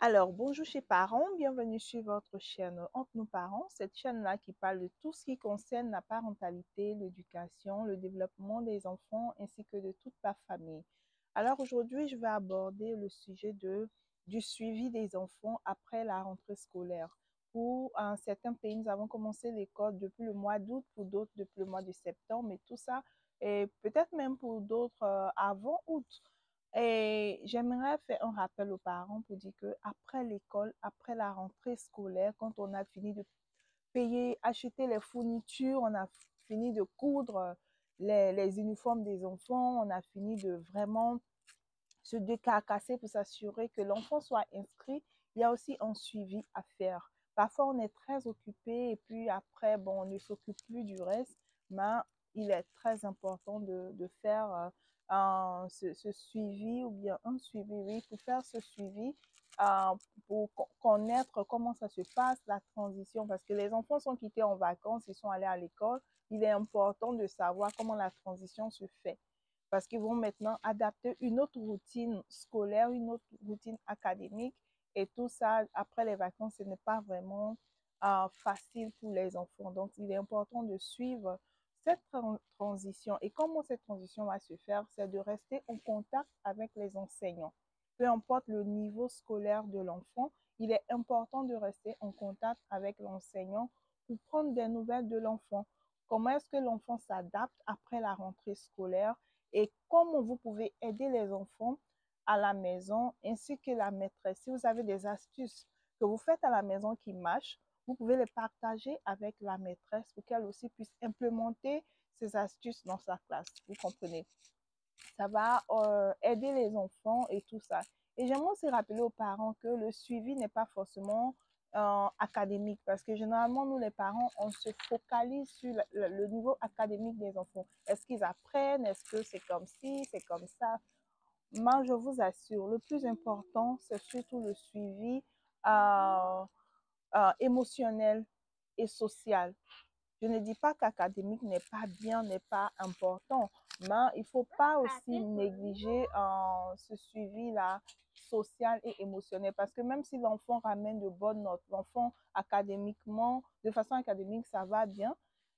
Alors, bonjour chez parents, bienvenue sur votre chaîne Entre nous parents, cette chaîne-là qui parle de tout ce qui concerne la parentalité, l'éducation, le développement des enfants ainsi que de toute la famille. Alors aujourd'hui, je vais aborder le sujet du suivi des enfants après la rentrée scolaire. Pour certains pays, nous avons commencé l'école depuis le mois d'août, pour d'autres depuis le mois de septembre, mais tout ça, et peut-être même pour d'autres avant août. Et j'aimerais faire un rappel aux parents pour dire que après l'école, après la rentrée scolaire, quand on a fini de payer, acheter les fournitures, on a fini de coudre les uniformes des enfants, on a fini de vraiment se décarcasser pour s'assurer que l'enfant soit inscrit, il y a aussi un suivi à faire. Parfois, on est très occupé et puis après, bon, on ne s'occupe plus du reste, mais il est très important de faire ce suivi ou bien un suivi, oui, pour faire ce suivi, pour connaître comment ça se passe, la transition, parce que les enfants sont quittés en vacances, ils sont allés à l'école, il est important de savoir comment la transition se fait parce qu'ils vont maintenant adapter une autre routine scolaire, une autre routine académique. Et tout ça, après les vacances, ce n'est pas vraiment facile pour les enfants. Donc, il est important de suivre cette transition. Et comment cette transition va se faire, c'est de rester en contact avec les enseignants. Peu importe le niveau scolaire de l'enfant, il est important de rester en contact avec l'enseignant pour prendre des nouvelles de l'enfant. Comment est-ce que l'enfant s'adapte après la rentrée scolaire et comment vous pouvez aider les enfants à la maison ainsi que la maîtresse. Si vous avez des astuces que vous faites à la maison qui marchent, vous pouvez les partager avec la maîtresse pour qu'elle aussi puisse implémenter ces astuces dans sa classe. Vous comprenez? Ça va aider les enfants et tout ça. Et j'aimerais aussi rappeler aux parents que le suivi n'est pas forcément académique parce que généralement, nous les parents, on se focalise sur le niveau académique des enfants. Est-ce qu'ils apprennent? Est-ce que c'est comme ci? C'est comme ça? Moi, je vous assure, le plus important, c'est surtout le suivi euh, émotionnel et social. Je ne dis pas qu'académique n'est pas bien, n'est pas important, mais il ne faut pas aussi négliger ce suivi-là social et émotionnel parce que même si l'enfant ramène de bonnes notes, l'enfant académiquement, de façon académique, ça va bien,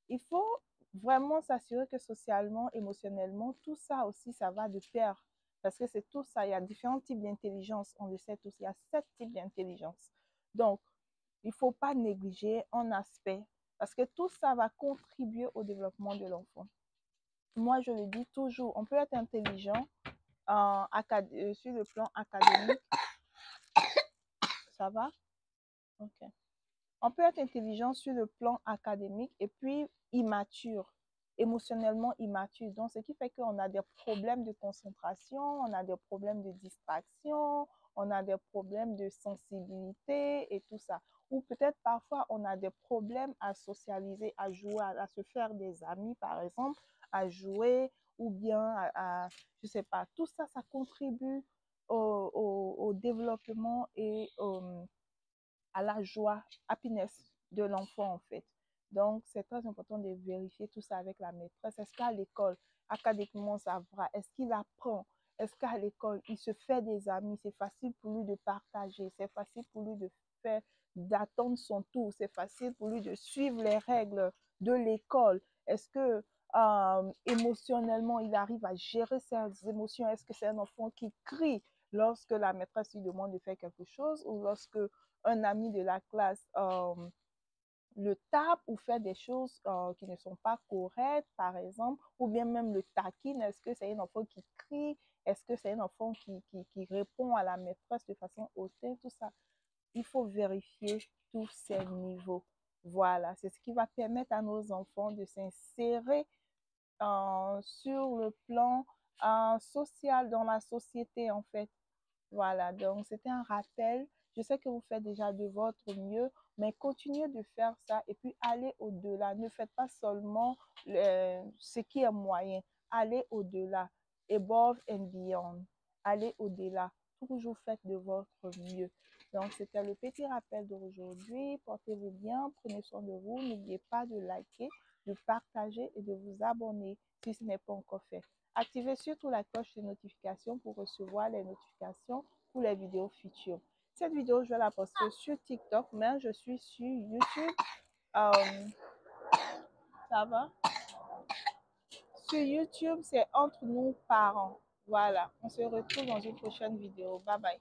il faut vraiment s'assurer que socialement, émotionnellement, tout ça aussi, ça va de pair. Parce que c'est tout ça, il y a différents types d'intelligence, on le sait tous, il y a 7 types d'intelligence. Donc, il ne faut pas négliger un aspect parce que tout ça va contribuer au développement de l'enfant. Moi, je le dis toujours, on peut être intelligent sur le plan académique. Ça va? Ok. On peut être intelligent sur le plan académique et puis immature, émotionnellement immature. Donc, ce qui fait qu'on a des problèmes de concentration, on a des problèmes de distraction, on a des problèmes de sensibilité et tout ça. Ou peut-être parfois, on a des problèmes à socialiser, à jouer, à se faire des amis, par exemple, à jouer ou bien je ne sais pas. Tout ça, ça contribue au développement et à la joie, happiness de l'enfant en fait. Donc, c'est très important de vérifier tout ça avec la maîtresse. Est-ce qu'à l'école, académiquement, ça va? Est-ce qu'il apprend? Est-ce qu'à l'école, il se fait des amis? C'est facile pour lui de partager. C'est facile pour lui de faire, d'attendre son tour. C'est facile pour lui de suivre les règles de l'école. Est-ce que émotionnellement, il arrive à gérer ses émotions? Est-ce que c'est un enfant qui crie lorsque la maîtresse lui demande de faire quelque chose ou lorsque un ami de la classe le tape ou fait des choses qui ne sont pas correctes, par exemple, ou bien même le taquine. Est-ce que c'est un enfant qui crie? Est-ce que c'est un enfant qui répond à la maîtresse de façon hautaine? Tout ça, il faut vérifier tous ces niveaux. Voilà, c'est ce qui va permettre à nos enfants de s'insérer sur le plan social dans la société, en fait. Voilà, donc c'était un rappel. Je sais que vous faites déjà de votre mieux, mais continuez de faire ça et puis allez au-delà. Ne faites pas seulement ce qui est moyen. Allez au-delà. Above and beyond. Allez au-delà. Toujours faites de votre mieux. Donc, c'était le petit rappel d'aujourd'hui. Portez-vous bien, prenez soin de vous. N'oubliez pas de liker, de partager et de vous abonner si ce n'est pas encore fait. Activez surtout la cloche de notification pour recevoir les notifications pour les vidéos futures. Cette vidéo, je vais la poster sur TikTok, mais je suis sur YouTube. Ça va? Sur YouTube, c'est Entre nous parents. Voilà, on se retrouve dans une prochaine vidéo. Bye bye.